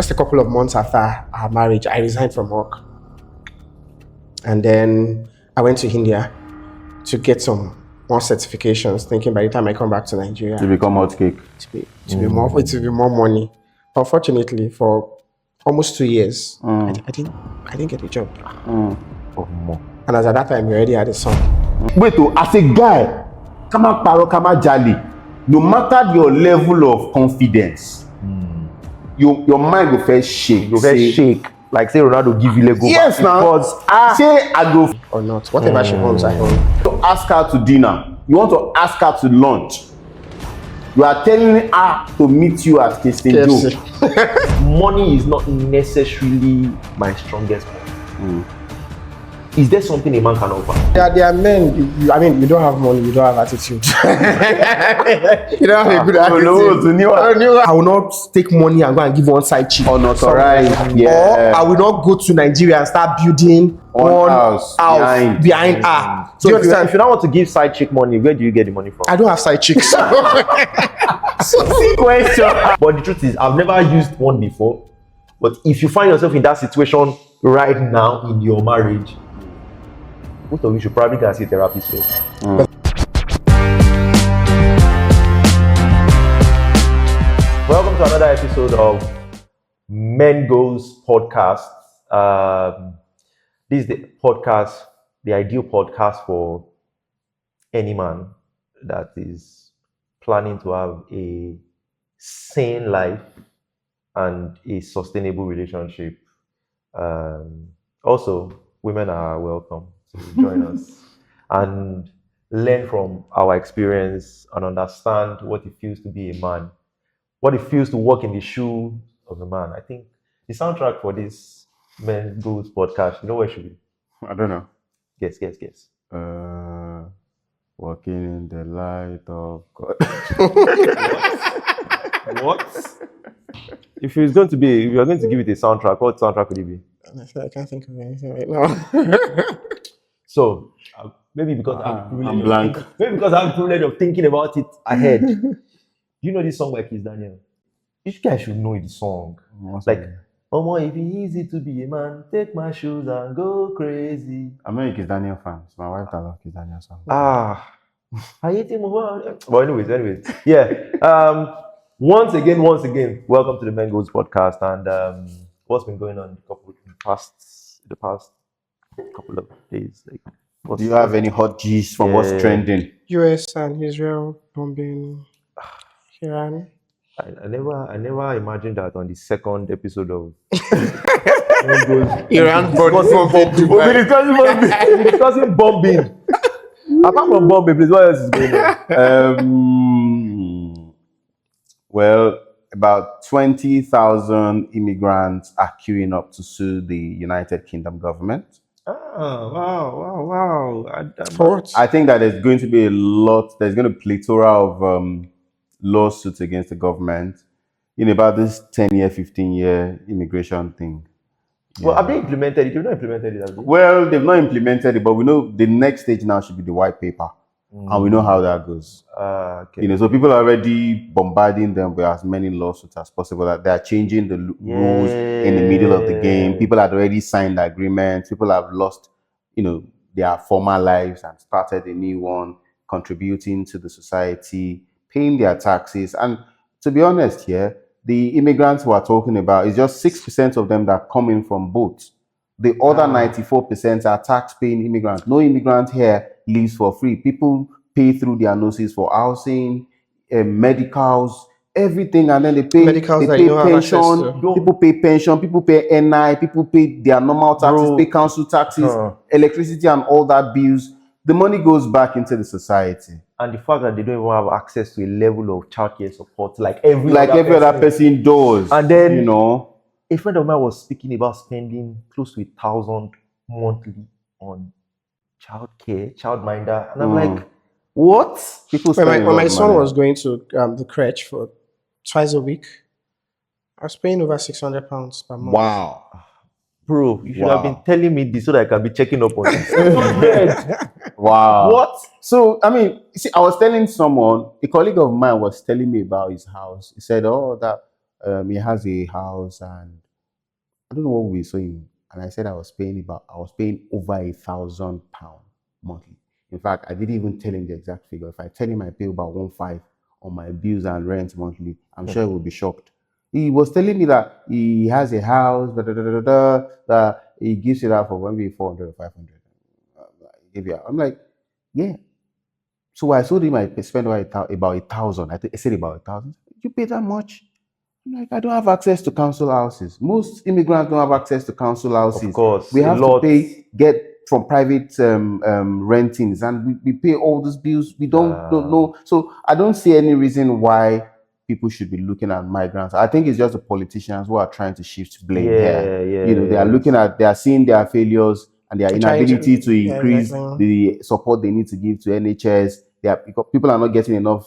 just a couple of months after our marriage, I resigned from work. And then I went to India to get some more certifications, thinking by the time I come back to Nigeria, To become hot cake. to be more money. Unfortunately, for almost 2 years, I didn't get a job. And as at that time, we already had a son. Wait, as a guy, kama paro, kama jali, no matter your level of confidence, your mind will first shake. You first shake. Like say Ronaldo give you Lego. Yes, now. Because say I go Or not. Whatever she wants, I want. to ask her to dinner. You want to ask her to lunch. You are telling her to meet you at KFC. Money is not necessarily my strongest point. Is there something a man can offer? There are men, you don't have money, you don't have attitude. You don't have a good attitude. I will not take money and go and give one side chick. Unauthorized, Or I will not go to Nigeria and start building one house behind her. So if you don't want to give side chick money, where do you get the money from? I don't have side chicks. Question. But the truth is, I've never used one before. But if you find yourself in that situation right now in your marriage, both of you should probably go and see a therapist first. Welcome to another episode of Mengoes Podcast. This is the podcast, the ideal podcast for any man that is planning to have a sane life and a sustainable relationship. Also, women are welcome to join us and learn from our experience and understand what it feels to be a man, what it feels to walk in the shoes of a man. I think the soundtrack for this Mengoes Podcast, you know where it should be? I don't know. Guess. Walking in the light of God. What? If you're going to give it a soundtrack, what soundtrack would it be? I can't think of anything right now. So maybe because I'm blank. Maybe because I have the privilege of thinking about it ahead. You know this song by Kiss Daniel? You guys should know the song. Like, oh, if it's easy to be a man, take my shoes and go crazy. I'm not a Kiss Daniel fan. So my wife does love Kiss Daniel song. I hate him. Well, anyways. Yeah. Once again, welcome to the Mengoes Podcast. And what's been going on the past couple of days? Like, Do you have any hot G's from what's trending? US and Israel bombing Iran. I never imagined that on the second episode of Iran we're discussing bombing. Apart from bombing, please, what else is going on? Well, about 20,000 immigrants are queuing up to sue the United Kingdom government. Wow. I think that there's going to be there's going to be a plethora of lawsuits against the government about this 10-year, 15-year immigration thing. Well, have they implemented it? They've not implemented it, have they? Well, they've not implemented it, but we know the next stage now should be the white paper. And we know how that goes. Okay. So people are already bombarding them with as many lawsuits as possible. That they are changing the rules in the middle of the game. People had already signed agreements. People have lost, their former lives and started a new one, contributing to the society, paying their taxes. And to be honest here, the immigrants who are talking about is just 6% of them that come in from boats. The other 94% are tax-paying immigrants. No immigrant here lives for free. People pay through their noses for housing, medicals, everything, and then they pay Medicals they pay pension. People pay pension. People pay NI. People pay their normal taxes, pay council taxes, electricity, and all that bills. The money goes back into the society. And the fact that they don't even have access to a level of childcare support like every other person does. And then a friend of mine was speaking about spending close to 1,000 monthly on childminder, and I'm like, what? When my son was going to the crèche for twice a week, I was paying over £600 per month. Wow. Bro, you should have been telling me this so that I can be checking up on it. Wow. What? So, I was telling someone, a colleague of mine was telling me about his house. He said, that he has a house, and I don't know what we were saying. And I said I was paying over £1,000 monthly. In fact, I didn't even tell him the exact figure. If I tell him I pay about 1.5 on my bills and rent monthly, I'm sure he will be shocked. He was telling me that he has a house, that he gives it out for maybe 400 or 500. I'm like, yeah. So I told him I spend about 1,000. I said about 1,000. You pay that much? I'm like, I don't have access to council houses. Most immigrants don't have access to council houses. Of course, we have to get from private rentings, and we pay all these bills. We don't know. So I don't see any reason why people should be looking at migrants. I think it's just the politicians who are trying to shift blame here. They are they are seeing their failures and their inability to increase the support they need to give to NHS. Because people are not getting enough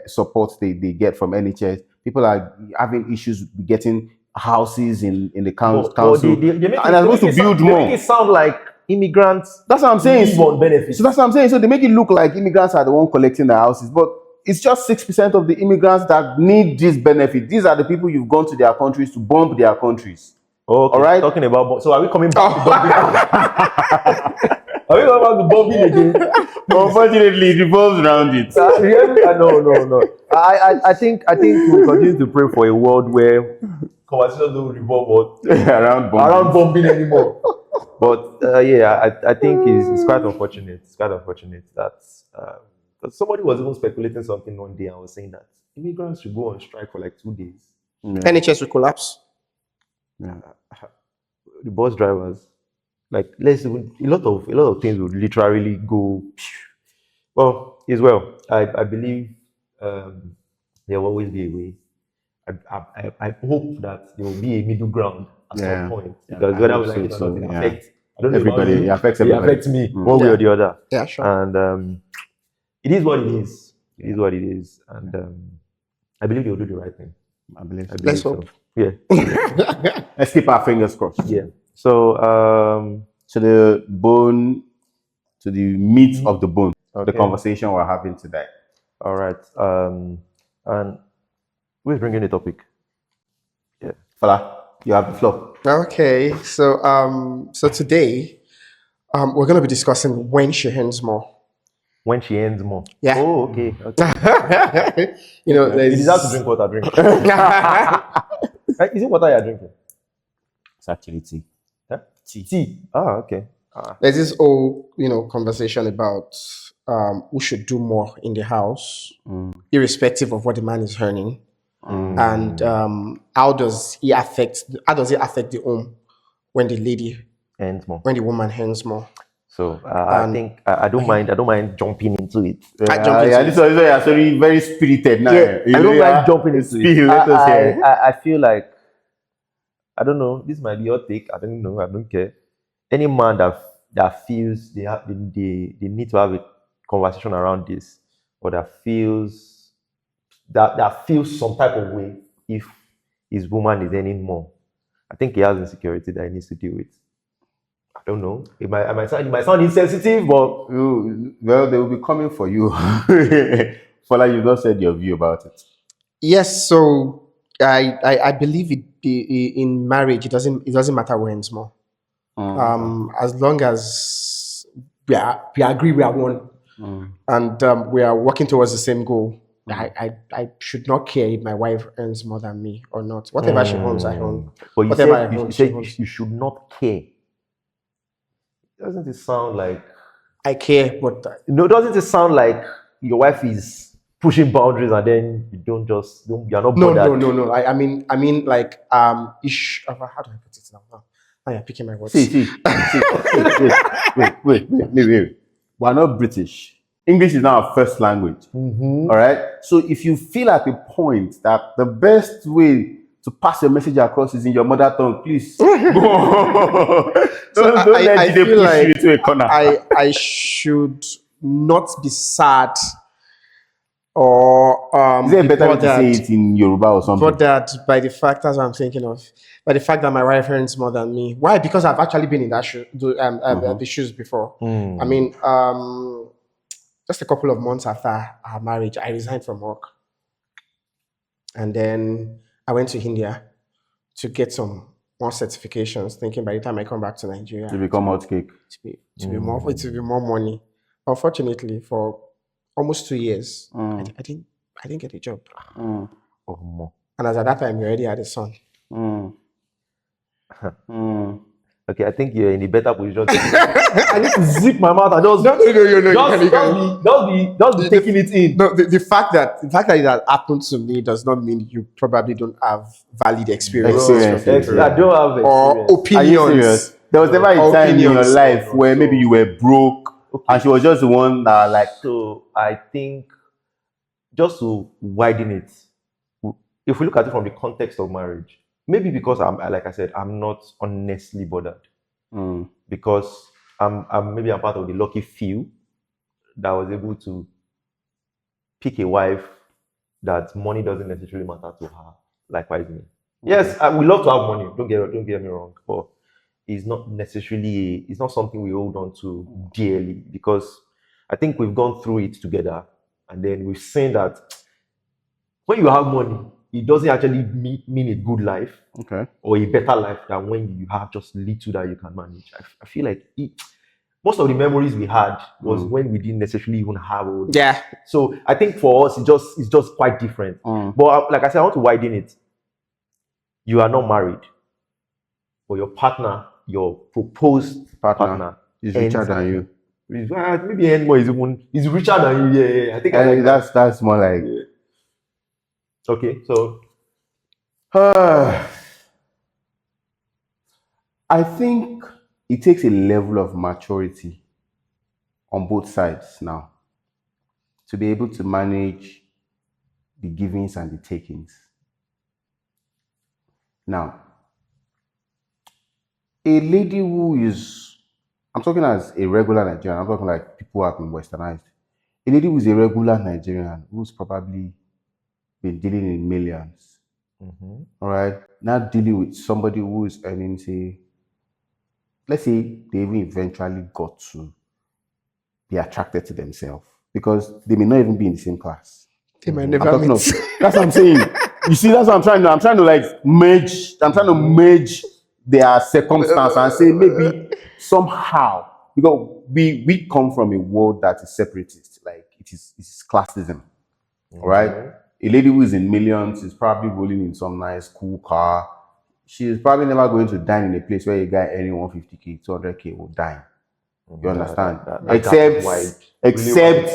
support they get from NHS. People are having issues getting houses in the council. They supposed to build more. They make it sound like immigrants. That's what I'm saying. Live on benefits. So that's what I'm saying. So they make it look like immigrants are the one collecting the houses, but it's just 6% of the immigrants that need this benefit. These are the people you've gone to their countries to bomb their countries. Okay. All right. Talking about so are we coming back to bombing? Are we going back to bombing again? Unfortunately, it revolves around it. No. I think we'll continue to pray for a world where conversations don't revolve around bombing anymore. But I think it's quite unfortunate. It's quite unfortunate that somebody was even speculating something one day and was saying that immigrants should go on strike for like 2 days. NHS will collapse. Yeah. The bus drivers, like a lot of things would literally go. Well, as well, I believe there will always be a way. I hope that there will be a middle ground at some point, because whether we like it or not, it affects everybody. It affects me one way or the other. Yeah, sure. And it is what it is. It is what it is, and I believe they will do the right thing. I believe Let's hope. Yeah. Let's keep our fingers crossed. Yeah. So to the meat of the bone, the conversation we're having today. All right. And who's bringing the topic? Yeah. Fala, you have the floor. Okay. So today, we're going to be discussing when she earns more. When she earns more. Yeah. Oh, okay. You you deserve to drink water. Drink. Is it water you're drinking? It's actually tea. Huh? Tea. Ah, okay. There's this whole, conversation about who should do more in the house, irrespective of what the man is earning, and how does it affect the home when the lady earns more, when the woman earns more. So I think I don't mind jumping into it. This one is actually very spirited now. Yeah, I don't like jumping into it. I feel like, I don't know, this might be your take. I don't know. I don't care. Any man that feels they need to have a conversation around this, or that feels some type of way if his woman is earning more, I think he has insecurity that he needs to deal with. I don't know. It might sound insensitive, but well, they will be coming for you. Fala, you just said your view about it. Yes. So I believe in marriage. It doesn't matter who earns more. As long as we agree we are one, and we are working towards the same goal. I should not care if my wife earns more than me or not. Whatever she owns, I own. But you said you should not care. Doesn't it sound like I care? But doesn't it sound like your wife is pushing boundaries and then you're not bothered? No. I mean like how do I put it now? Now you're picking my words. See. Wait. We're not British. English is now our first language. All right. So if you feel at a point that the best way to pass your message across is in your mother tongue, please. don't let Jide push you into a corner. I should not be sad or is there a better way to say it in Yoruba or something? Bothered by the fact, that's what I'm thinking of, by the fact that my wife earns more than me. Why? Because I've actually been in that the shoes before. I mean, just a couple of months after our marriage, I resigned from work, and then I went to India to get some more certifications, thinking by the time I come back to Nigeria, To become hot cake. to be more money. Unfortunately, for almost 2 years, I didn't get a job. Mm. Oh, more. And as at that time, we already had a son. Mm. Mm. Okay, I think you're in a better position. I need to zip my mouth and just No, you can. just be taking it in. No, the fact that it has happened to me does not mean you probably don't have valid experience. Experience. I don't have Or experience. Are you opinions. serious? There was never a time in your Opinions. life where maybe you were broke and she was just the one that like. So I think just to widen it, if we look at it from the context of marriage, maybe because like I said, I'm not honestly bothered. Because I'm part of the lucky few that was able to pick a wife that money doesn't necessarily matter to her. Likewise me. Yes, we love to have money. Don't get me wrong, but it's not necessarily it's not something we hold on to dearly, because I think we've gone through it together, and then we've seen that when you have money, it doesn't actually mean a good life, Okay. or a better life than when you have just little that you can manage. I feel like most of the memories we had was when we didn't necessarily even have all this. Yeah. So I think for us, it's just quite different. But like I said, I want to widen it. You are not married, but your partner, your proposed partner, is richer than you. Maybe is richer than you. Yeah. I think That's more like. Okay, so I think it takes a level of maturity on both sides now to be able to manage the givings and the takings. Now, a lady who is, I'm talking as a regular Nigerian, I'm talking like people who have been westernized. A lady who is a regular Nigerian who's probably been dealing in millions. All right, now dealing with somebody who is earning, say, let's say they even eventually got to be attracted to themselves, because they may not even be in the same class. They might never meet. That's what I'm saying. You see, that's what I'm trying to like merge. I'm trying to merge their circumstance and say maybe somehow, because we come from a world that is separatist, like it's classism. All right. A lady who is in millions is probably rolling in some nice, cool car. She is probably never going to dine in a place where a guy earning 150K, 200K will dine. You understand? Except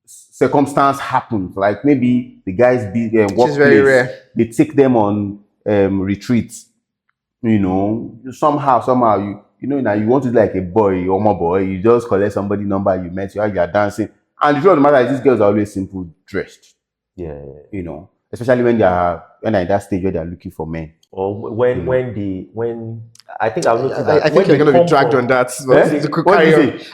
circumstance happens. Like maybe the guys workplace, they take them on retreats. You know, somehow you know now you want to be like a boy or more boy. You just collect somebody number you met, you are dancing, and the truth of the matter is these girls are always simple dressed. Yeah. You know, especially when they're in that stage where they're looking for men. Or when I think I've noticed that I think you're going to be dragged on that.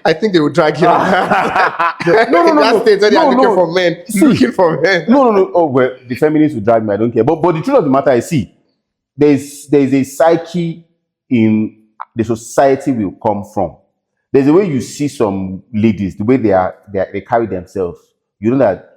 I think they will drag you on that. No. That stage when they are looking for men. Looking for men. No. Oh, well, the feminists will drag me. I don't care. But the truth of the matter is, see, there's a psyche in the society we come from. There's a way you see some ladies, the way they carry themselves. You know that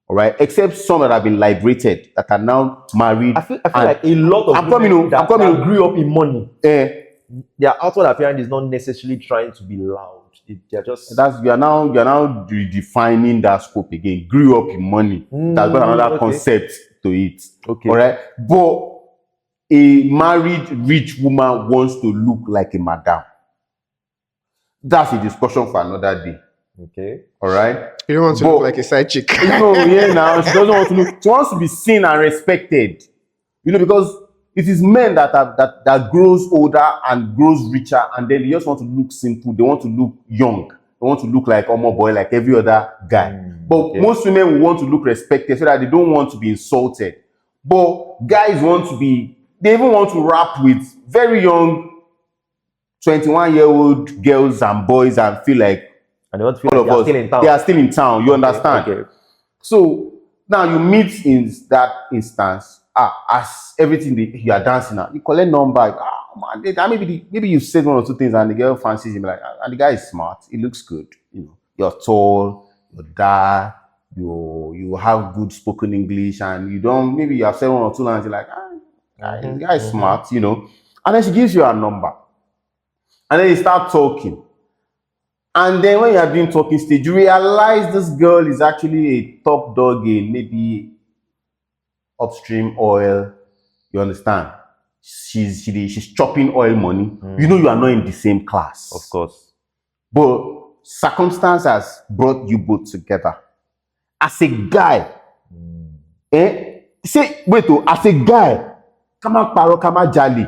all right, except some that have been liberated, that are now married. I feel like a lot of women that grew up in money, their outward appearance is not necessarily trying to be loud. They're just you are now redefining that scope again. Grew up in money. That's got another concept to it. Okay. All right, but a married rich woman wants to look like a madam. That's a discussion for another day. Okay. All right. You don't want to look like a side chick. Now she doesn't want to look. She wants to be seen and respected. You know, because it is men that grows older and grows richer, and then they just want to look simple. They want to look young. They want to look like Omo boy, like every other guy. But most women will want to look respected so that they don't want to be insulted. But guys they even want to rap with very young 21-year-old girls and boys and feel like and they want to feel like they are still in town. You understand? Okay. So now you meet in that instance, as everything you are dancing at, you collect number. Maybe you said one or two things and the girl fancies him, like, and the guy is smart. He looks good. You know, you're tall, you're dark, you have good spoken English, and you don't, maybe you have said one or two lines, you're like, this guy is smart, you know. And then she gives you her number. And then you start talking. And then when you are doing talking stage, you realize this girl is actually a top dog in maybe upstream oil. You understand? She's chopping oil money. You know you are not in the same class. Of course. But circumstance has brought you both together. As a guy, as a guy, kama paro, kama jali,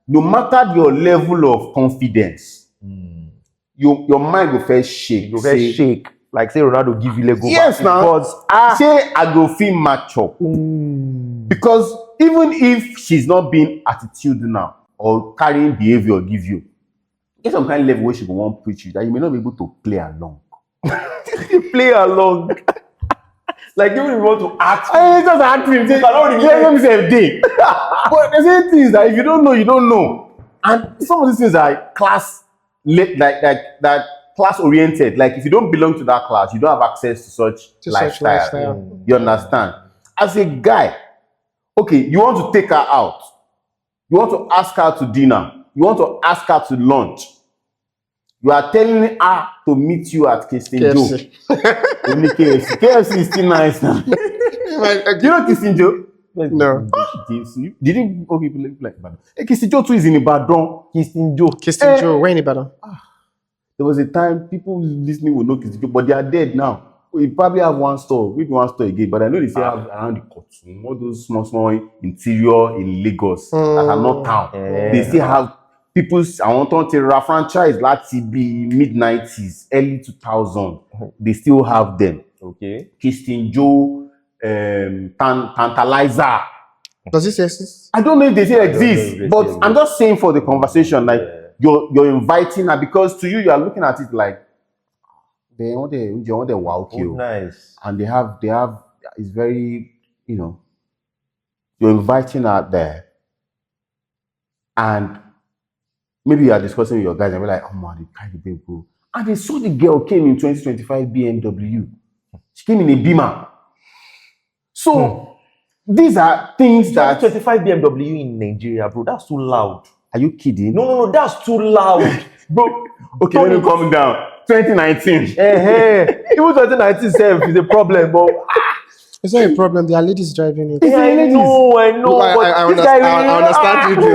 no matter your level of confidence, your mind will first shake. You first shake. Like say Ronaldo give you Lego. Yes, now. Say I go feel match up. Because even if she's not being attitudinal or carrying behavior give you, get some kind of level where she will want to preach you that you may not be able to play along. Play along. Like even if you want to act. It's just acting. You cannot really day. But the same thing is that if you don't know, you don't know. And some of these things are class oriented. Like if you don't belong to that class, you don't have access to such lifestyle. You understand? As a guy, okay, you want to take her out. You want to ask her to dinner. You want to ask her to lunch. You are telling her to meet you at Kistin Joe. Only KFC. KFC is still nice now. Do you know Kistin Joe? No. Did you okay like Ibadan? Kistin Joe too is in Ibadan. Kistin Joe. Kistin Joe, where in Ibadan? There was a time people listening will know Kistin Joe, but they are dead now. We probably have one store, maybe one store again, but I know they still have around the Kotun, all those small interior in Lagos that are not town. They still have people's, I want to say, franchise, láti be mid-90s, early 2000. They still have them. Okay. Kistin Joe, Tantalizer. Does this exist? I don't know if they still exist, but I'm just saying for the conversation, like you're inviting her because to you are looking at it like they want the wow kill. Nice. And they have it's very, you know, you're inviting her there, and maybe you are discussing with your guys and be like, oh man, they carry the babe go. And they saw the girl came in 2025 BMW. She came in a Beamer. So these are things that 25 BMW in Nigeria, bro. That's too loud. Are you kidding? No, that's too loud, bro. Okay, let me calm down. 2019. Even 2019 itself is a problem, but It's not a problem. There are ladies driving it. I know. I understand you do.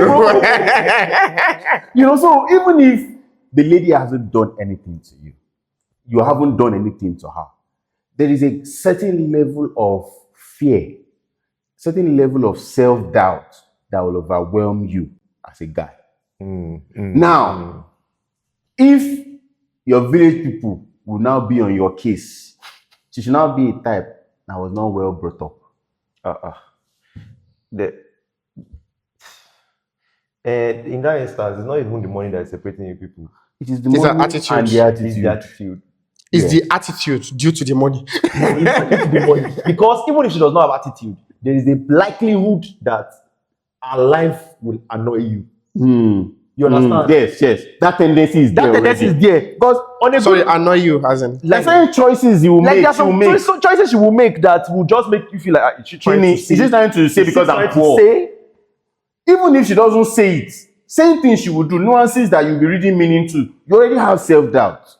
You know, so even if the lady hasn't done anything to you, you haven't done anything to her, there is a certain level of fear, certain level of self-doubt that will overwhelm you as a guy. Now, if your village people will now be on your case, she should now be a type that was not well brought up. In that instance, it's not even the money that is separating you people. It is the It's money an attitude. and the It's attitude. the attitude. It's the attitude due to the money. It's the money. Because even if she does not have attitude, there is a likelihood that her life will annoy you. You understand? Yes. That tendency is there. That tendency is there. Because on a Sorry, annoy you, as in. like certain choices you will like make. there are some choices she will make that will just make you feel like she's trying to say. Is she trying to say because I'm poor? Even if she doesn't say it, same thing she will do. Nuances that you'll be reading meaning to. You already have self-doubt.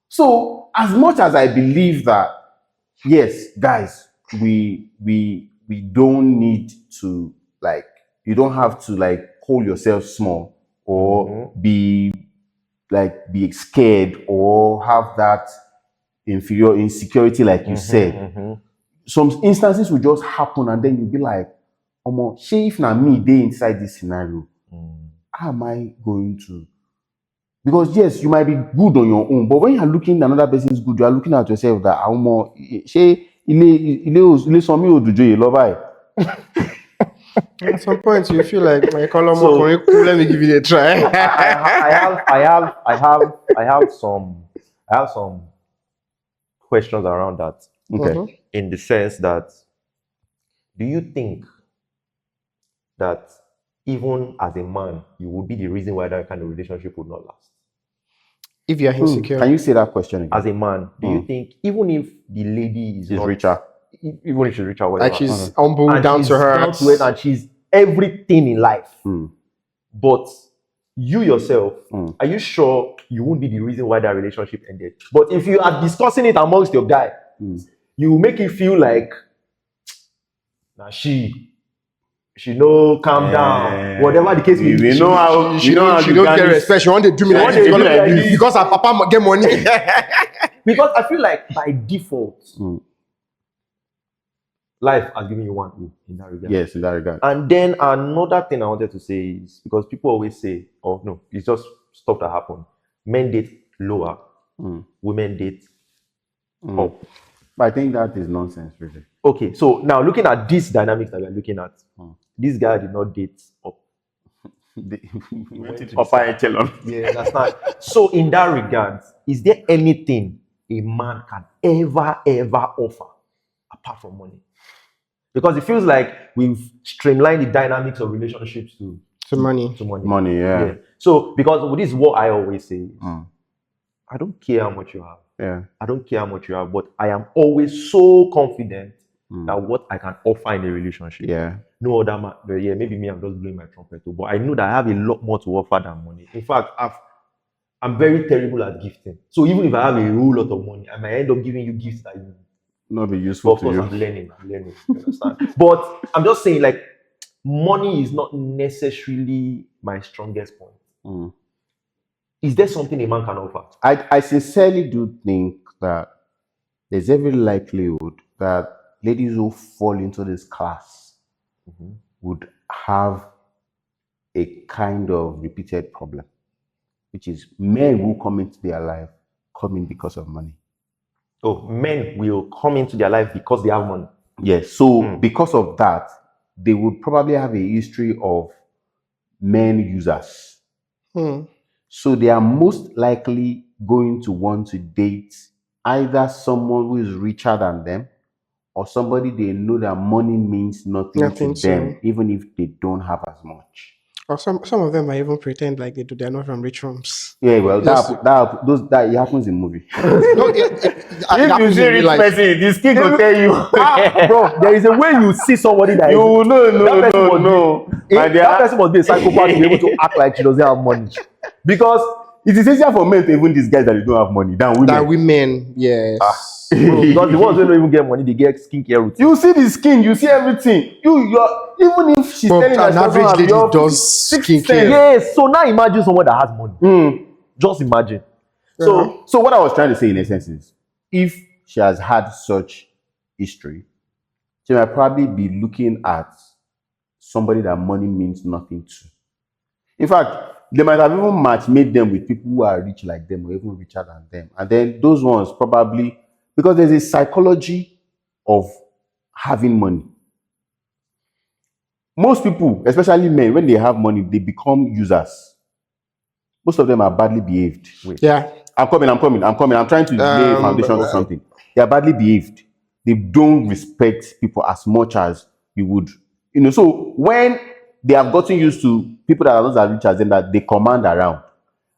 So as much as I believe that, yes, guys, we don't need to you don't have to hold yourself small or be scared or have that insecurity like you said. Some instances will just happen and then you'll be like, Omo, shey if na me dey inside this scenario, how am I going to? Because yes, you might be good on your own, but when you are looking at another person's good, you are looking at yourself that Omo, shey ile sanmi odujoye lo báyìí. At some point, you feel like my column. So, let me give it a try. I have some questions around that. Okay. In the sense that, do you think that even as a man, you would be the reason why that kind of relationship would not last? If you're insecure. Can you say that question again? As a man, do you think even if the lady is She's not richer. even if she's richer, whatever, Like she's humble, and down she's to earth. down to earth, and she's everything in life, but you yourself, are you sure you won't be the reason why that relationship ended? But if you are discussing it amongst your guy, you will make it feel like, now she know, calm down, whatever the case may be. You know how She don't get respect. She want to do me like this because her papa get money. Because I feel like by default, life has given you one in that regard. Yes, in that regard. And then another thing I wanted to say is, because people always say, oh no, it's just stuff that happen. Men date lower, women date up. But I think that is nonsense, really. Okay, so now looking at this dynamics that we're looking at, this guy did not date up. Upper echelon. Yeah, understand. So in that regard, is there anything a man can ever offer apart from money? Because it feels like we've streamlined the dynamics of relationships to money. Money, yeah. So because this is what I always say. I don't care how much you have. Yeah. I don't care how much you have, but I am always so confident that what I can offer in a relationship. Yeah. No other man. Yeah, maybe me, I'm just blowing my trumpet too, but I know that I have a lot more to offer than money. In fact, I'm very terrible at gifting. So even if I have a whole lot of money, I might end up giving you gifts that you not be useful to you. I'm learning, you understand? But I'm just saying, like, money is not necessarily my strongest point. Is there something a man can offer? I sincerely do think that there's every likelihood that ladies who fall into this class would have a kind of repeated problem, which is men who come into their life come in because of money. Oh, men will come into their life because they have money. Yes. So because of that, they would probably have a history of men users. So they are most likely going to want to date either someone who is richer than them or somebody they know that money means nothing to them, even if they don't have as much. Or some of them might even pretend like they do. They're not from rich homes. Yeah, well, that happens in movie. No, if you see a rich person, this kid will tell you, bro, there is a way you see somebody that no. That person must be a psychopath to be able to act like she doesn't have money. Because it is easier for men to even disguise that they don't have money than women. Than women, yes. Bro, because the ones who don't even get money, they get skincare routine. You see the skin, you see everything. You're even if she's telling an average lady does skincare. Yes. So now imagine someone that has money. Just imagine. So what I was trying to say in essence is, if she has had such history, she might probably be looking at somebody that money means nothing to. In fact, they might have even made them with people who are rich like them or even richer than them. And then those ones probably, because there's a psychology of having money. Most people, especially men, when they have money, they become users. Most of them are badly behaved. Yeah. I'm coming. I'm trying to lay a foundation for something. They are badly behaved. They don't respect people as much as you would. So when they have gotten used to people that are not as rich as them, that they command around,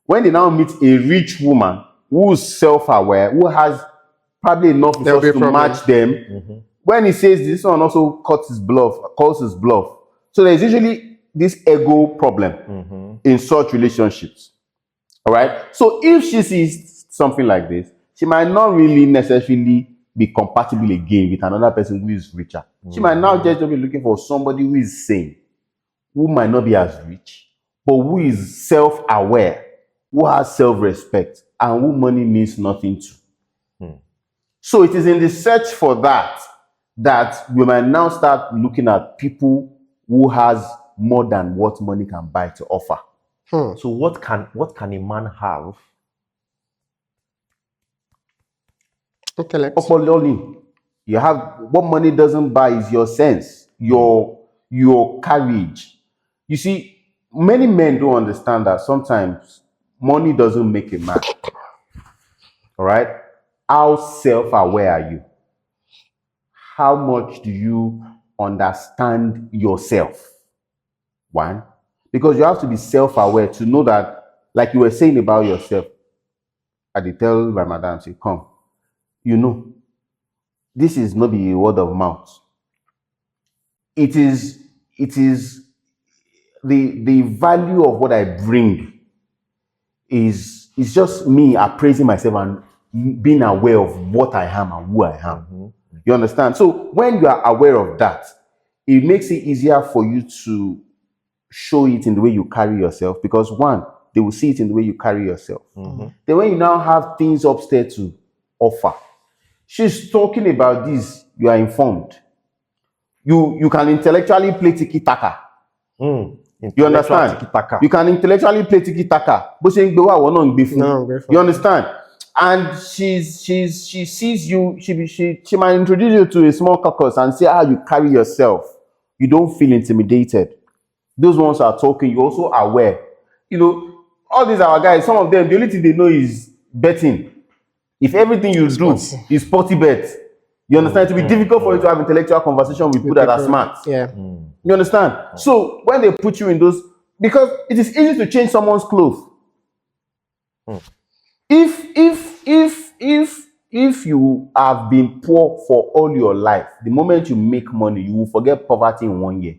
when they now meet a rich woman who's self-aware, who has probably enough resources to match them, when he says this one also calls his bluff. So there's usually this ego problem in such relationships. All right. So if she sees something like this, she might not really necessarily be compatible again with another person who is richer. She might now just be looking for somebody who is sane, who might not be as rich, but who is self-aware, who has self-respect, and who money means nothing to. So it is in the search for that we might now start looking at people who has more than what money can buy to offer. So what can a man have? Intellect. You have what money doesn't buy is your sense, your courage. You see, many men don't understand that sometimes money doesn't make a man. All right? How self-aware are you? How much do you understand yourself? One, because you have to be self-aware to know that, like you were saying about yourself, I dey tell my madam, say, come, you know, this is not be a word of mouth. It is the value of what I bring is just me appraising myself and being aware of what I am and who I am. You understand? So when you are aware of that, it makes it easier for you to show it in the way you carry yourself, because one, they will see it in the way you carry yourself. Then when you now have things upstairs to offer, she's talking about this, you are informed. You can intellectually play tiki-taka. You understand? You can intellectually play tiki-taka. But you understand? And she sees you, she might introduce you to a small caucus and say how you carry yourself. You don't feel intimidated. Those ones are talking, you're also aware. You know, all these our guys, some of them, the only thing they know is betting. If everything you do is sporty bet, you understand, it will be difficult for you to have intellectual conversation with people that are smart. Yeah. You understand? So when they put you in those, because it is easy to change someone's clothes. If you have been poor for all your life, the moment you make money, you will forget poverty in 1 year.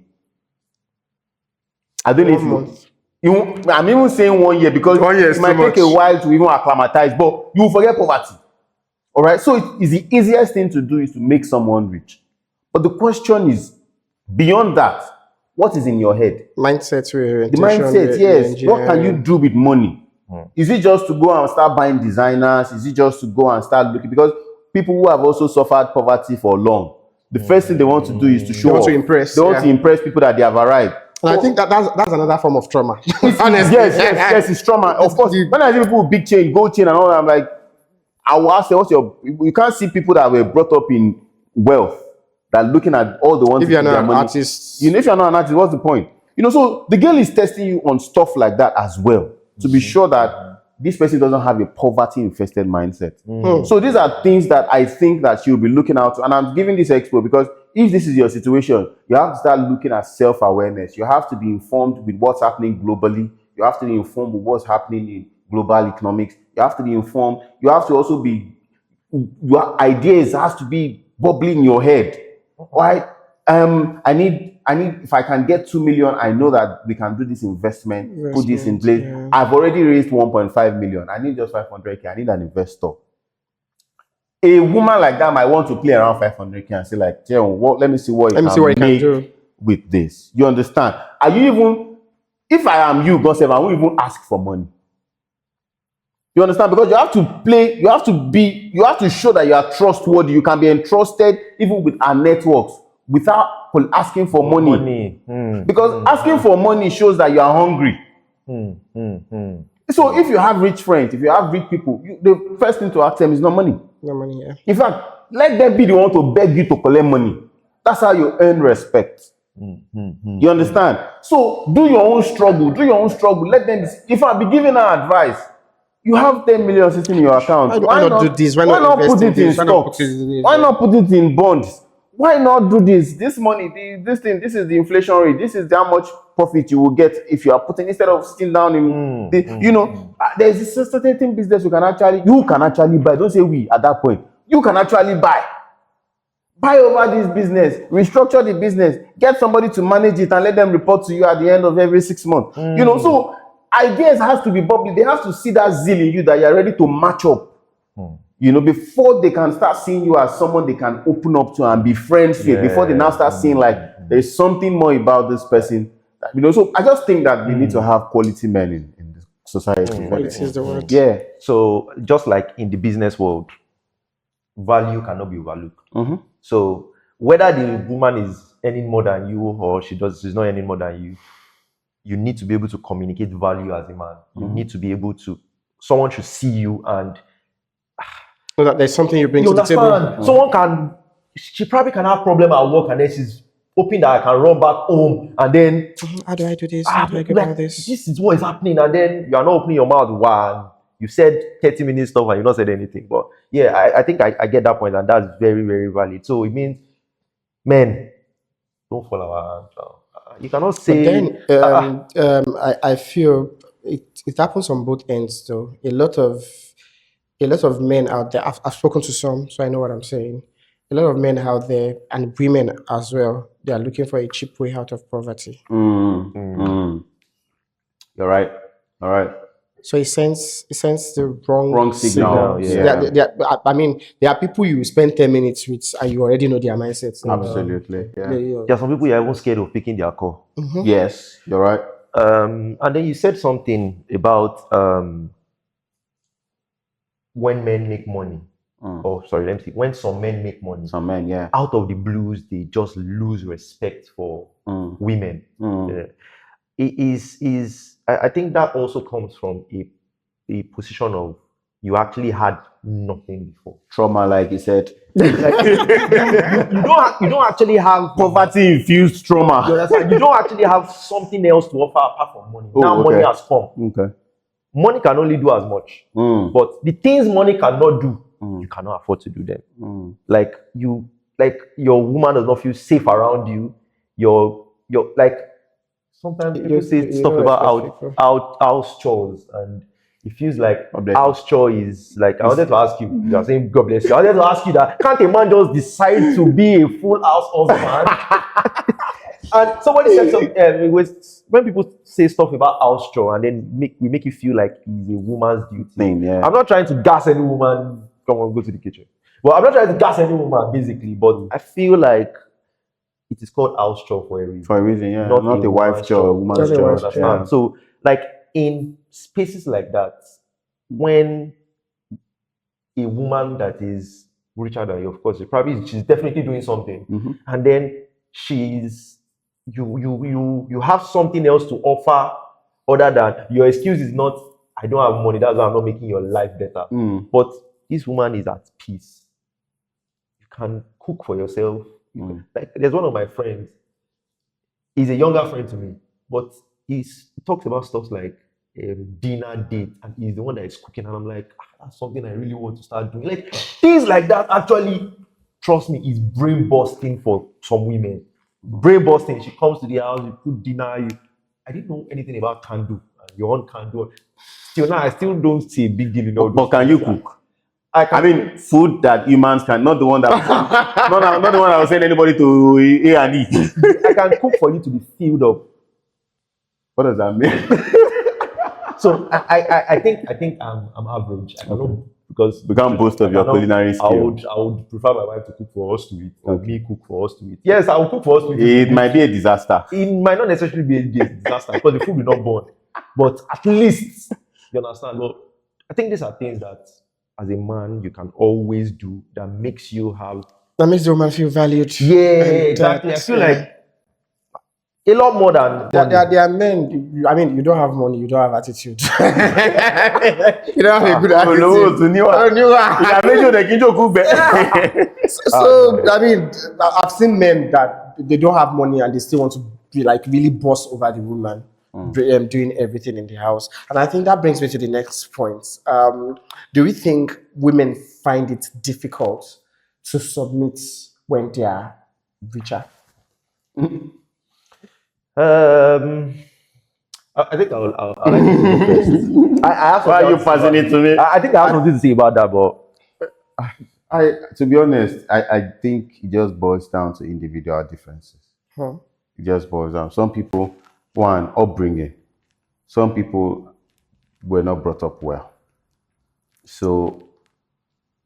I don't know if I'm even saying 1 year because 1 year is it might too take a much. while to even acclimatize, but you will forget poverty. All right, so it is the easiest thing to do is to make someone rich. But the question is, beyond that, what is in your head? Mindset, The mindset, yes. What can you do with money? Is it just to go and start buying designers? Is it just to go and start looking? Because people who have also suffered poverty for long, the first thing they want to do is to show They want off. to impress, They want to impress people that they have arrived. And I think that's another form of trauma. Honestly, yes, it's trauma. Of course, when I see people with big chain, gold chain, and all that, I'm like, I will ask them, what's your? You can't see people that were brought up in wealth that looking at all the ones. If you're with not their an money. artist, You know, if you're not an artist, what's the point? You know, so the girl is testing you on stuff like that as well to be sure that this person doesn't have a poverty-infested mindset. So these are things that I think that she'll be looking out to, and I'm giving this expo because if this is your situation, you have to start looking at self-awareness. You have to be informed with what's happening globally. You have to be informed with what's happening in global economics. You have to be informed. You have to also be, your ideas has to be bubbling in your head. Right? I need, if I can get 2 million, I know that we can do this investment, put this in place. Yeah. I've already raised 1.5 million. I need just 500K. I need an investor. A woman like that might want to play around 500K and say like, let me see what you can make with this. You understand? Are you even, if I am you, God said, I won't even ask for money. You understand? Because you have to play, you have to show that you are trustworthy. You can be entrusted even with our networks without asking for money. Because asking for money shows that you are hungry. So if you have rich friends, if you have rich people, the first thing to ask them is not money. no money, yeah. In fact, let them be the one to beg you to collect money. That's how you earn respect. You understand? So do your own struggle. Do your own struggle. Let them. If I be giving her advice, you have 10 million sitting in your account. Why not do this? Why not put it in this? stocks? Why not put it in bonds? Why not do this? This money, this thing, this is the inflation rate. This is how much profit you will get if you are putting, instead of sitting down in there's a certain business you can actually buy. Don't say we at that point. You can actually buy over this business, restructure the business, get somebody to manage it and let them report to you at the end of every 6 months. So ideas has to be bubbly. They have to see that zeal in you that you're ready to match up. Before they can start seeing you as someone they can open up to and be friends with, before they now start seeing like there's something more about this person. So I just think that we need to have quality men in the society. Quality is the word. Yeah. So just like in the business world, value cannot be overlooked. So whether the woman is earning more than you or she's not earning more than you, you need to be able to communicate value as a man. You need to be able to, someone should see you and so that there's something you bring to the table. Someone she probably can have problem at work and then she's hoping that I can run back home and then how do I do this? How do I go about this? This is what is happening, and then you are not opening your mouth. Wow, you said 30 minutes stuff and you not said anything. But yeah, I think I get that point, and that's very, very valid. So it means, men, don't fall our hands down. You cannot say. But then I feel it happens on both ends though. A lot of a lot of men out there, I've spoken to some, so I know what I'm saying. A lot of men out there and women as well, they are looking for a cheap way out of poverty. You're right. All right. So it sends the Wrong signal. Yeah. I mean, there are people you spend 10 minutes with and you already know their mindsets. Absolutely. Yeah. There are some people who are even scared of picking their call. Yes, you're right. And then you said something about when men make money. Oh, sorry, let me see. When some men make money, Some men, yeah. out of the blues, they just lose respect for women. It is I think that also comes from a position of you actually had nothing before. Trauma, like you said. You don't actually have Poverty infused trauma. You understand? You don't actually have something else to offer apart from money. Oh, now okay. money has come. Okay. Money can only do as much. But the things money cannot do, you cannot afford to do them. Like your woman does not feel safe around you. Your like sometimes people say stuff about house chores, and it feels like house chore is like. I wanted to ask you. You are saying God bless you. I wanted to ask you that can't a man just decide to be a full house husband? And somebody said something. When people say stuff about house chore, and then we make you feel like it's a woman's duty. Yeah. I'm not trying to gas any woman. Come on, go to the kitchen. Well, I'm not trying to gas any woman, basically. But I feel like it is called house chore for a reason. For a reason, yeah. Not a wife chore, a woman's chore. Yeah. So, like in spaces like that, when a woman that is richer than you, of course, she's definitely doing something, and then you have something else to offer other than your excuse is not I don't have money, that's why I'm not making your life better. But this woman is at peace. You can cook for yourself. Like there's one of my friends, he's a younger friend to me, but he talks about stuff like dinner date, and he's the one that is cooking, and I'm like, that's something I really want to start doing. Like things like that actually, trust me, is brain busting for some women. Brain busting. She comes to the house, you put dinner. I didn't know anything about candle. Your own candle. Till now, I still don't see a big deal in all. But can you cook? I mean, food that humans can, not the one that, not the one that will send anybody to A&E. I can cook for you to be filled up. What does that mean? So I think I'm average. I don't know, because we can't boast of your culinary skill. I would prefer my wife to cook for us to eat, or me cook for us to eat. Yes, I will cook for us to eat. It might be a disaster. It might not necessarily be a disaster because the food will not burn. But at least, you understand. But I think these are things that, as a man, you can always do that makes you have. That makes the woman feel valued. Yeah, exactly. I feel like a lot more than there are men. I mean, you don't have money, you don't have attitude. You don't have a good attitude. So I mean, I've seen men that they don't have money and they still want to be like really boss over the woman, doing everything in the house. And I think that brings me to the next point. Do we think women find it difficult to submit when they are richer? I think I'll like to go first. I have Why are you passing it to me? I think I have something to say about that, but to be honest, I think it just boils down to individual differences. It just boils down. Some people, one, upbringing. Some people were not brought up well. So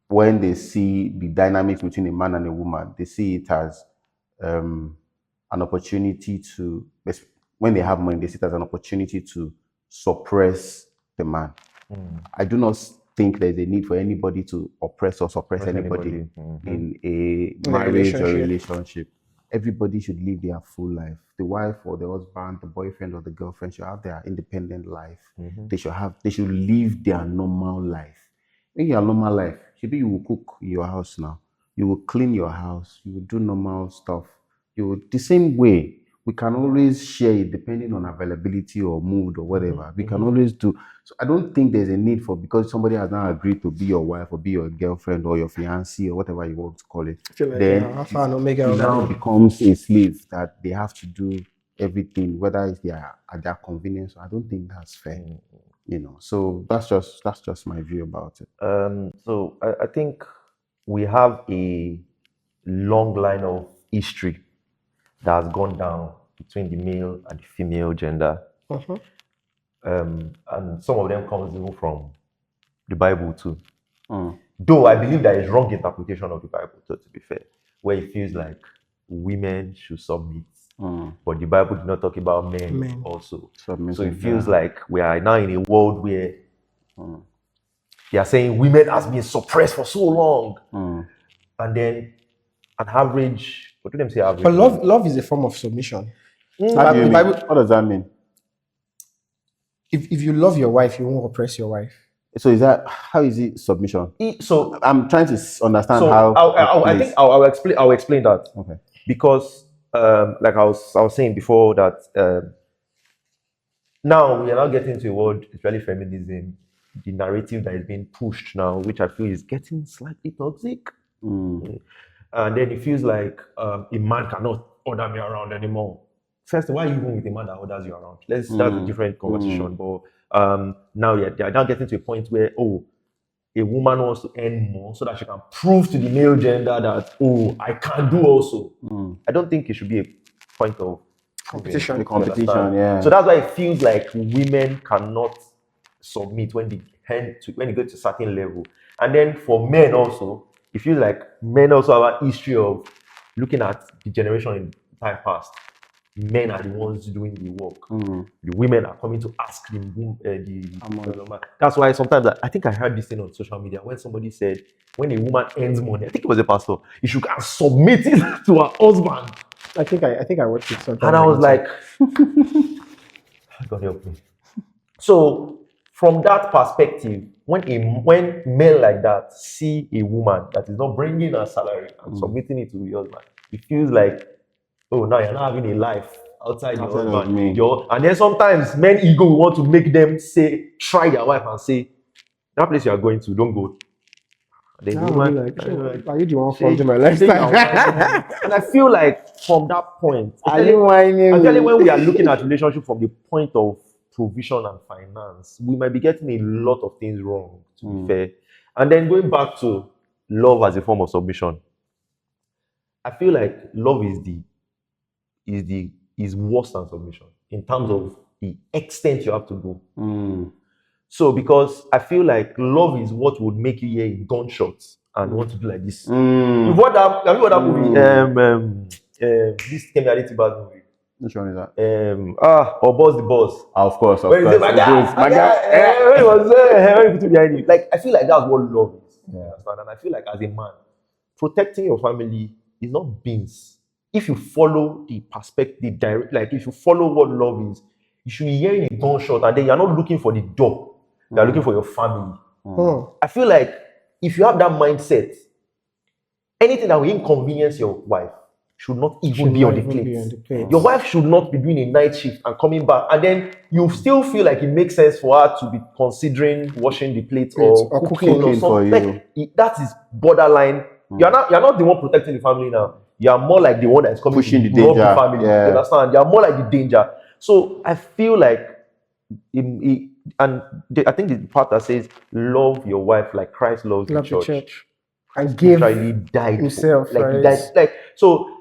when they see the dynamics between a man and a woman, they see it as an opportunity to, when they have money, they see it as an opportunity to suppress the man. I do not think there's a need for anybody to oppress or suppress anybody in a marriage or relationship. Everybody should live their full life. The wife or the husband, the boyfriend or the girlfriend should have their independent life. They should live their normal life. In your normal life, maybe you will cook in your house now. You will clean your house. You will do normal stuff. The same way, we can always share it depending on availability or mood or whatever. We can always do. So I don't think there's a need for, because somebody has now agreed to be your wife or be your girlfriend or your fiancé or whatever you want to call it. Then it now becomes a slave that they have to do everything, whether it's at their convenience. I don't think that's fair. So that's just my view about it. So I think we have a long line of history that has gone down between the male and the female gender. Mhm. And some of them comes even from the Bible too. Mm. Though I believe there is wrong interpretation of the Bible, to be fair, where it feels like women should submit. But the Bible did not talk about men, Men. also. Submitting, So it feels yeah. like we are now in a world where they are saying women has been suppressed for so long. And then an average, what do them say average? But love is a form of submission. How do you The mean? Bible- What does that mean? If you love your wife, you won't oppress your wife. So how is it submission? So I'm trying to understand so how. I think I'll explain that. Okay. Because like I was saying before that now we are now getting to a world, especially feminism, the narrative that is being pushed now, which I feel is getting slightly toxic. And then it feels like a man cannot order me around anymore. First, why are you even with a man that orders you around? That's a different conversation. But now they are now getting to a point where a woman wants to earn more so that she can prove to the male gender that I can do also. I don't think it should be a point of Competition. The competition, yeah. So that's why it feels like women cannot submit when they go to a certain level. And then for men also, it feels like men also have a history of looking at the generation in time past. Men are the ones doing the work. The women are coming to ask the that's why sometimes I think I heard this thing on social media when somebody said when a woman earns money, I think it was a pastor, you should submit it to her husband. I think I watched it sometime. And I was like, God help me. So from that perspective, when men like that see a woman that is not bringing her salary and submitting it to the husband, it feels like, oh, now you're not having a life outside your Outside of husband. me. And then sometimes men ego will want to make them try their wife and say, that place you are going to, don't go. The Now woman, I'm like, are you the one say- funding my say lifestyle? and I feel like from that point, Are you whining? actually, when we are looking at relationship from the point of provision and finance, we might be getting a lot of things wrong, to be fair. And then going back to love as a form of submission, I feel like love is worse than submission in terms of the extent you have to go. So because I feel like love is what would make you hear a gunshot and want to do like this. Have you watched that movie? This Kemi Adetiba's movie. Which one is that? Or Boss the Boss. Of course. When he said, my guy, when he was there, when he put it behind you. Like, I feel like that's what love is. You understand? And I feel like as a man, protecting your family is not beans. If you follow the perspective, if you follow what love is, you should be hearing a gunshot and then you're not looking for the door. You're looking for your family. I feel like if you have that mindset, anything that will inconvenience your wife should not even be on the plate. Your wife should not be doing a night shift and coming back, and then you still feel like it makes sense for her to be considering washing the plates or cooking or for something. you. Like, that is borderline. You're not the one protecting the family now. You are more like the one that's coming Pushing to the rob danger. the family. Yeah. You understand? You are more like the danger. So I feel like I think the part that says love your wife like Christ loves Love the the church. church. And give Literally died himself, like right? he died. Like, so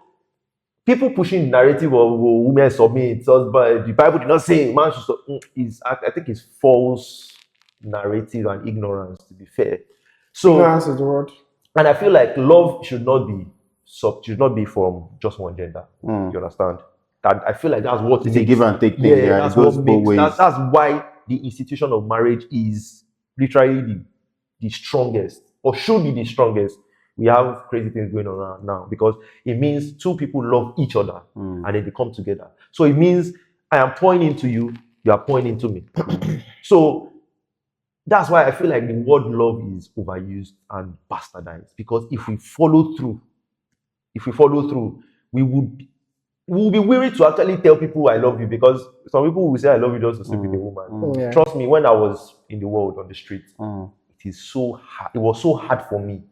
people pushing the narrative of women submit, but the Bible did not say man should submit. I think it's false narrative and ignorance, to be fair. So Ignorance is the word. and I feel like love should not be from just one gender. You understand? That I feel like that's what It's a give and take thing. yeah, It that's goes what both makes ways. that's why the institution of marriage is literally the strongest, or should be the strongest. We have crazy things going on around now because it means two people love each other and then they come together. So it means I am pouring into you, you are pouring into me. So that's why I feel like the word love is overused and bastardized, because if we follow through, we will be weary to actually tell people I love you, because some people will say I love you just to sleep with a woman. Yeah. Trust me, when I was in the world on the street, it is so hard. It was so hard for me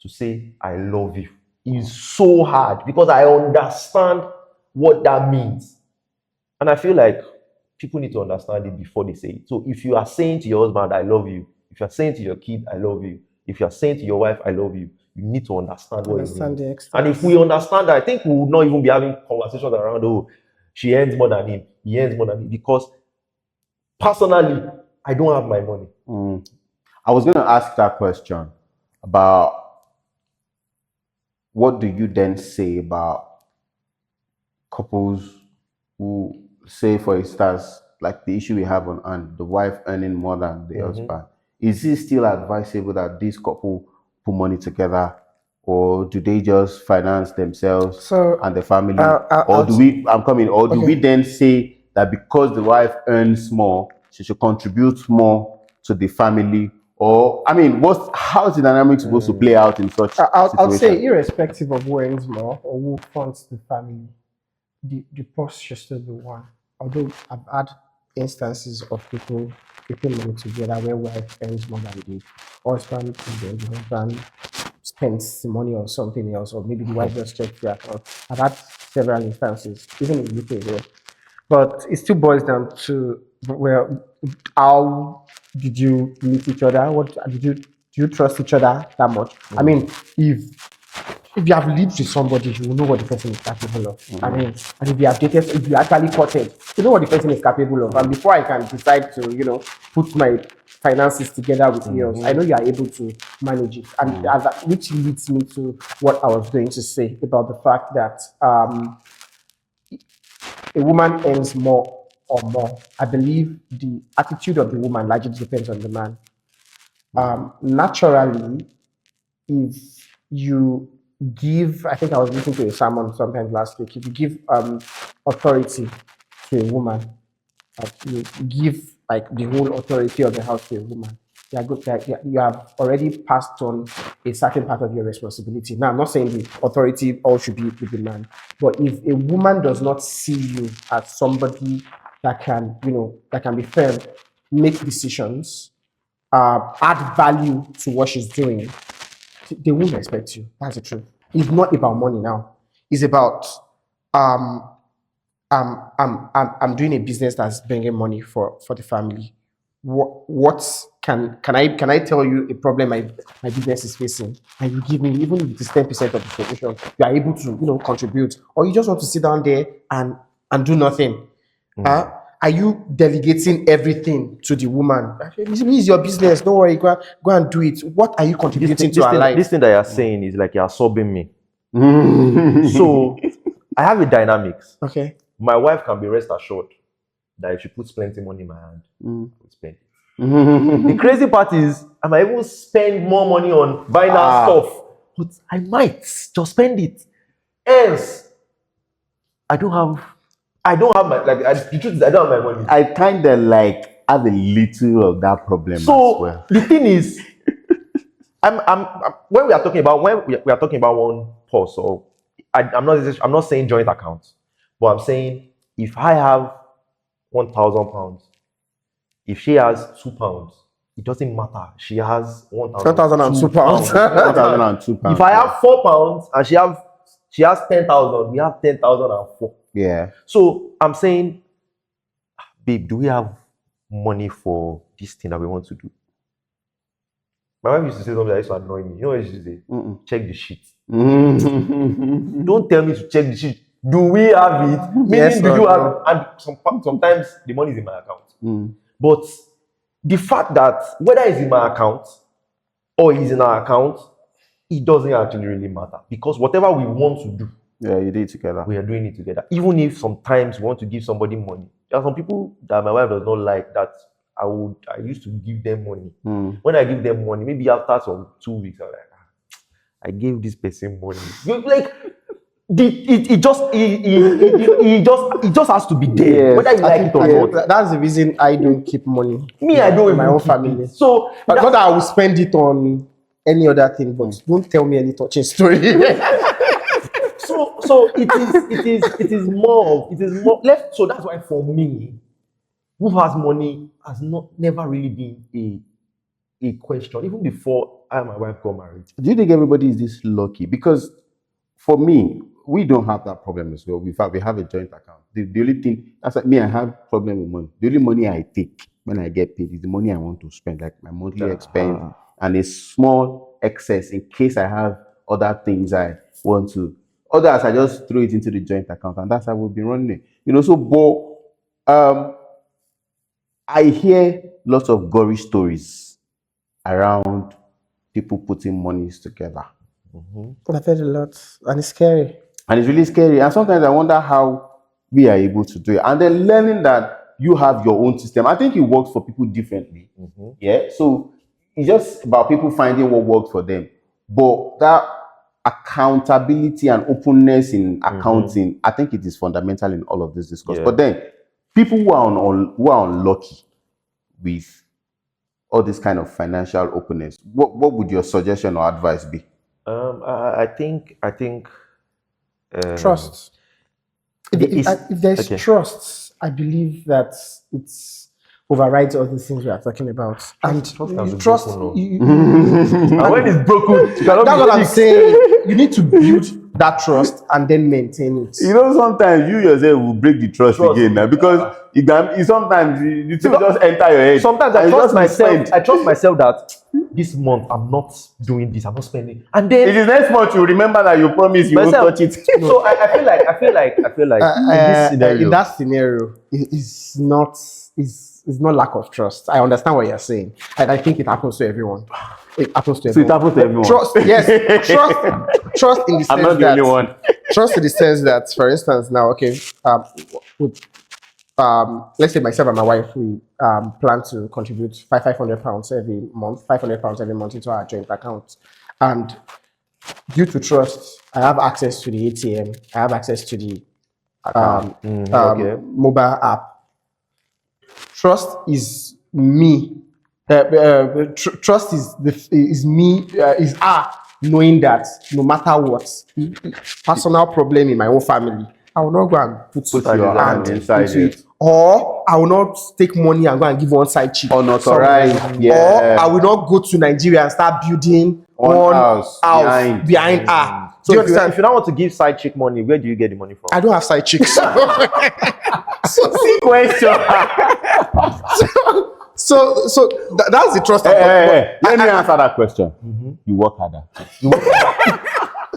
to say I love you. It is so hard because I understand what that means. And I feel like people need to understand it before they say it. So if you are saying to your husband, I love you, if you're saying to your kid, I love you, if you're saying to your wife, I love you, you need to understand what it Understand the means. extent. And if we understand that, I think we will not even be having conversations around, oh, she earns more than him, he earns more than me. Because personally, I don't have my money. I was going to ask that question about what do you then say about couples who say, for instance, like the issue we have on hand, the wife earning more than the husband. Is it still advisable that this couple put money together, or do they just finance themselves and the family? Or do we then say that because the wife earns more, she should contribute more to the family? Or I mean, how is the dynamic supposed to play out in such I'll say, situation? irrespective of who earns more or who funds the family, the purse should still be one. Although I've had instances of people putting money together where wife earns more than the husband, and the husband spends the money on something else, or maybe the wife just checks their account. I've had several instances, even in the UK there. But it still boils down to, well, how did you meet each other? What did you do? You trust each other that much? I mean, if you have lived with somebody, you will know what the person is capable of. I mean, and if you have dated, if you actually courted, you know what the person is capable of. And before I can decide to, put my finances together with yours, I know you are able to manage it. And which leads me to what I was going to say about the fact that a woman earns more or more. I believe the attitude of the woman largely depends on the man. Naturally, if you give, I think I was listening to a sermon sometime last week, if you give authority to a woman, like you give like the whole authority of the house to a woman, you have already passed on a certain part of your responsibility. Now, I'm not saying the authority all should be with the man, but if a woman does not see you as somebody that can, that can be firm, make decisions, add value to what she's doing, they won't respect you. That's the truth. It's not about money now. It's about I'm doing a business that's bringing money for the family. What can I tell you a problem my business is facing, and you give me, even if it is 10% of the solution, you are able to contribute, or you just want to sit down there and do nothing. Are you delegating everything to the woman? It's your business. Don't worry. Go and do it. What are you contributing to her life? This thing that you're saying is like you're sobbing me. So I have a dynamics. Okay. My wife can be rest assured that if she puts plenty money in my hand, I will spend it. The crazy part is I might even spend more money on buying her stuff, but I might just spend it. Else, I don't have my, the truth is I don't have my money. I kind of like have a little of that problem as well. The thing is, when we are talking about one purse, or I'm not saying joint accounts, but I'm saying if I have £1,000, if she has £2, it doesn't matter. She has £1,002. £1,002. If I have £4 and she has 10,000, we have 10,004. Yeah. So I'm saying, babe, do we have money for this thing that we want to do? My wife used to say something that used to annoy me. You know what she used to say? Check the sheet. Don't tell me to check the sheet. Do we have it? Meaning, Yes, do you have? And sometimes the money is in my account. But the fact that whether it's in my account or it's in our account, it doesn't actually really matter, because whatever we want to do, you do it together. We are doing it together. Even if sometimes we want to give somebody money, there are some people that my wife does not like that I used to give them money. When I give them money, maybe after some 2 weeks, I'm like, I gave this person money. Like, it just has to be there. Yes, Whether you like it or not. That's the reason I don't keep money. Me, I don't in my even own keep family. it. So Not that I will spend it on any other thing, but don't tell me any touching story. So it is more left. So that's why for me, who has money has never really been a question, even before I and my wife got married. Do you think everybody is this lucky? Because for me, we don't have that problem as well. In fact, we have a joint account. The only thing, that's like me, I have problem with money. The only money I take when I get paid is the money I want to spend, like my monthly expense and a small excess in case I have other things I want to. Others, I just throw it into the joint account, and that's how we'll be running it. You know, so, but I hear lots of gory stories around people putting monies together. I've heard a lot, and it's scary. And it's really scary. And sometimes I wonder how we are able to do it. And then learning that you have your own system. I think it works for people differently. Yeah. So it's just about people finding what works for them. But that accountability and openness in accounting, I think it is fundamental in all of this discourse. Yeah. But then people who are unlucky with all this kind of financial openness, what would your suggestion or advice be? I think Trust. If there's trust, I believe that it's overrides all these things we are talking about. And trust. And when it's broken, you cannot. That's what I'm saying. You need to build that trust and then maintain it. You know, sometimes you yourself will break the trust again now, because sometimes you just enter your head. Sometimes I trust myself. I trust myself that this month I'm not doing this. I'm not spending. And then it is next month you remember that you promised you won't touch it. So I feel like in this scenario, in that scenario, it's not lack of trust. I understand what you're saying, and I think it happens to everyone. It happens to everyone. So it happens to everyone. Trust, yes, trust in the sense I'm not the only one. Trust in the sense that, for instance, now, okay, let's say myself and my wife, we plan to contribute £500 every month, £500 every month into our joint account, and due to trust, I have access to the ATM, I have access to the mobile app. Trust is me. Trust is me. Is knowing that no matter what personal problem in my own family, I will not go and put your hand inside it. Or I will not take money and go and give one side chick. Unauthorized. Or I will not go to Nigeria and start building one house behind her. So if you don't want to give side chick money, where do you get the money from? I don't have side chicks. See question. So that's the trust. Let me answer that question. You work harder.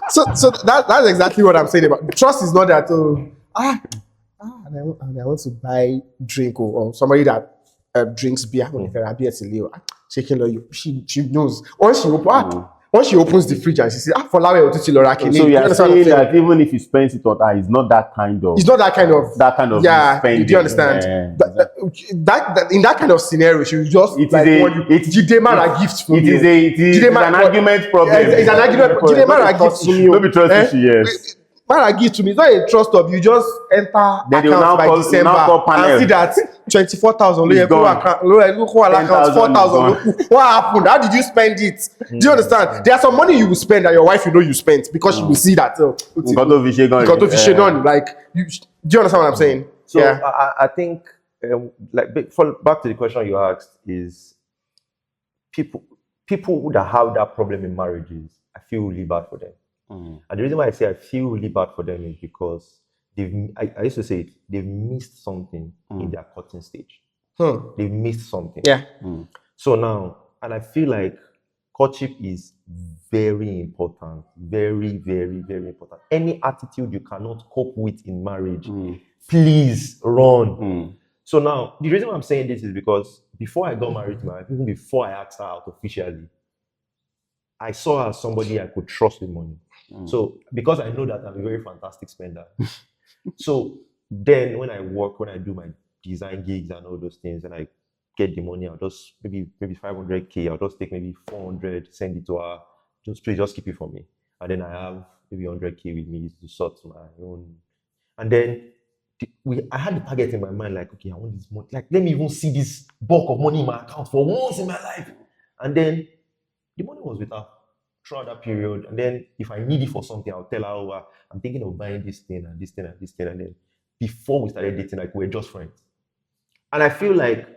So that's exactly what I'm saying about trust. Is not that and I want to buy drink or somebody that drinks beer. She knows once she opens the fridge and she says, for So you are saying that even if you spend it on her, it's not that kind of. It's not that kind of. Yeah, spending. Do you understand? That in that kind of scenario, she will just demand a gift from you. It is an argument problem. It's an argument. Demand a gift from you. Don't be trusting yes. Man, give to me. It's not a trust of you. Just enter account by December and see that 24,000. Look, 4,000. What happened? How did you spend it? Do you understand? There's some money you will spend that your wife you spent because you will see that. Like, do you understand what I'm saying? So yeah. I think, back to the question you asked, is people that have that problem in marriages, I feel really bad for them. And the reason why I say I feel really bad for them is because I used to say it, they've missed something in their courting stage. They've missed something. Yeah. So now, and I feel like courtship is very important. Very, very, very important. Any attitude you cannot cope with in marriage, please run. So now, the reason why I'm saying this is because before I got married to my wife, even before I asked her out officially, I saw her as somebody I could trust with money. So because I know that I'm a very fantastic spender. So then when I do my design gigs and all those things, and I get the money, I'll just maybe 500k, I'll just take maybe 400, send it to her, please just keep it for me. And then I have maybe 100k with me to sort my own. And then I had the target in my mind, like, okay, I want this money. Like, let me even see this bulk of money in my account for once in my life. And then the money was with her throughout that period. And then if I need it for something, I'll tell her, I'm thinking of buying this thing and this thing and this thing. And then before we started dating, like, we're just friends. And I feel like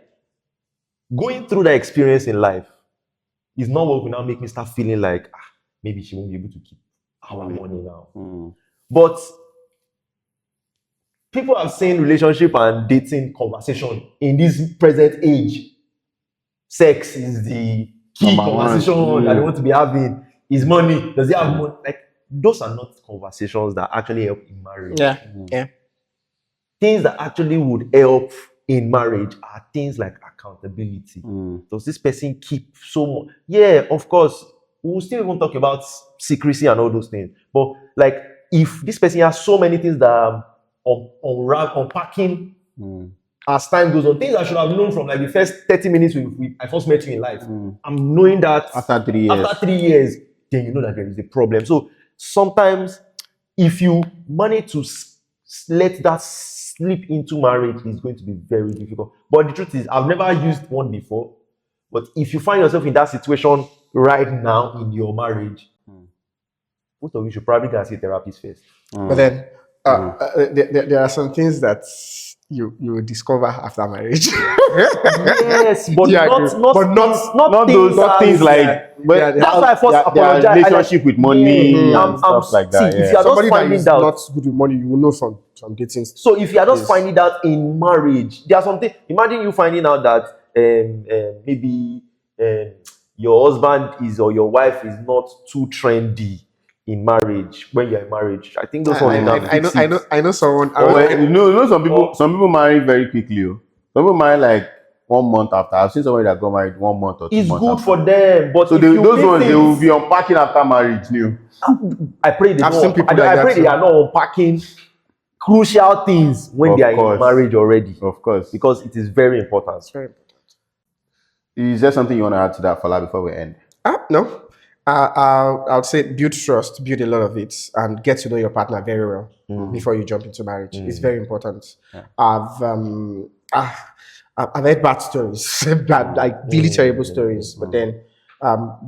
going through that experience in life is not what will now make me start feeling like maybe she won't be able to keep our money now. But people have seen relationship and dating conversation in this present age. Sex is the key Number one. conversation that they want to be having. Is money? Does he have money? Like, those are not conversations that actually help in marriage. Yeah. Things that actually would help in marriage are things like accountability. Does this person keep so much? Yeah, of course. We'll still even talk about secrecy and all those things. But like, if this person has so many things that are unpacking as time goes on, things I should have known from like the first 30 minutes I first met you in life. I'm knowing that After 3 years. after 3 years, then you know that there is a problem. So sometimes if you manage to let that slip into marriage, it's going to be very difficult. But the truth is, I've never used one before. But if you find yourself in that situation right now in your marriage, most of you should probably go and see a therapist first. But then there are some things that you will discover after marriage. Yes, but Yeah, not Not things like. But that's why I first apologize. Their relationship with money and stuff like that. See, if you are Somebody just that finding is out, not good with money, you will know from dating. so if you are just Yes. finding out in marriage, there are something. Imagine you finding out that maybe your husband is or your wife is not too trendy in marriage when you're in marriage. I think those ones you can fix it. I know someone. You know, some people marry very quickly. Oh. Some people marry like 1 month after. I've seen somebody that got married 1 month or 2 It's months good after. for them, but So if you those make ones, they things- will be unpacking after marriage new. I pray they I've don't. seen people I like that pray they too. are not unpacking crucial things when Of they are in course. marriage already, Of course. because it is very important. Is there something you want to add to that, Fala, before we end? No. I'll say build trust, build a lot of it, and get to know your partner very well before you jump into marriage. It's very important. I've heard bad stories, bad, like really terrible stories. But then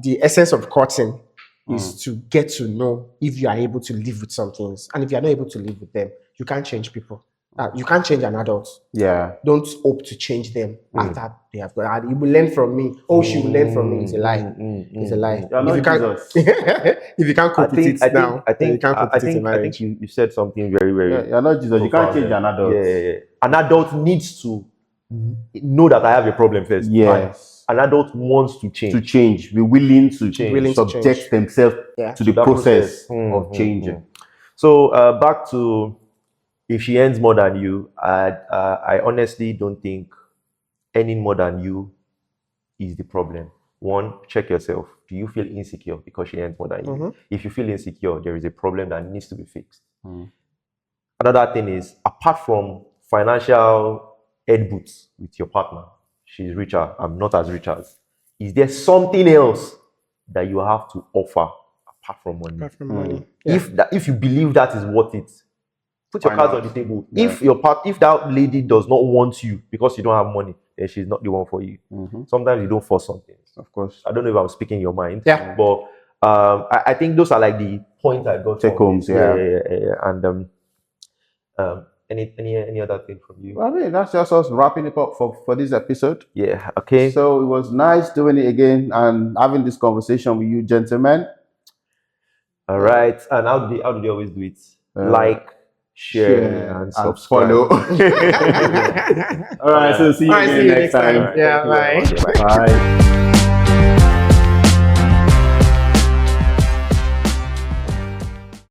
the essence of courting is to get to know if you are able to live with some things, and if you are not able to live with them, you can't change people. You can't change an adult. Yeah. Don't hope to change them after they have gone. You will learn from me. Oh, she will learn from me. It's a lie. It's a lie. You're not If you can't, Jesus. if you can't cope with it now, then you can't cope with it in I marriage. think you said something very, very. Yeah, you're not Jesus. You can't change an adult. Yeah. An adult needs to know that I have a problem first. Yes. An adult wants to change. To change, be willing to change, Willing to subject change. themselves Yeah. to the that process process. of changing. So back to, if she earns more than you, I honestly don't think earning more than you is the problem. One, check yourself. Do you feel insecure because she earns more than you? If you feel insecure, there is a problem that needs to be fixed. Another thing is, apart from financial head boots with your partner, she's richer, I'm not as rich as, is there something else that you have to offer apart from money? Apart from money. If you believe that is worth it, put your Why cards not? on the table. Yeah. If that lady does not want you because you don't have money, then she's not the one for you. Sometimes you don't force something. Of course. I don't know if I'm speaking your mind. Yeah. But I think those are like the points I got. Take from homes, this. yeah. And any other thing from you? Well, I mean, that's just us wrapping it up for this episode. Yeah. Okay. So it was nice doing it again and having this conversation with you, gentlemen. All right. And how do they always do it? Like, share, and subscribe. follow. All right. So see you All right, again see you next time. Yeah, bye. Thank you. Bye.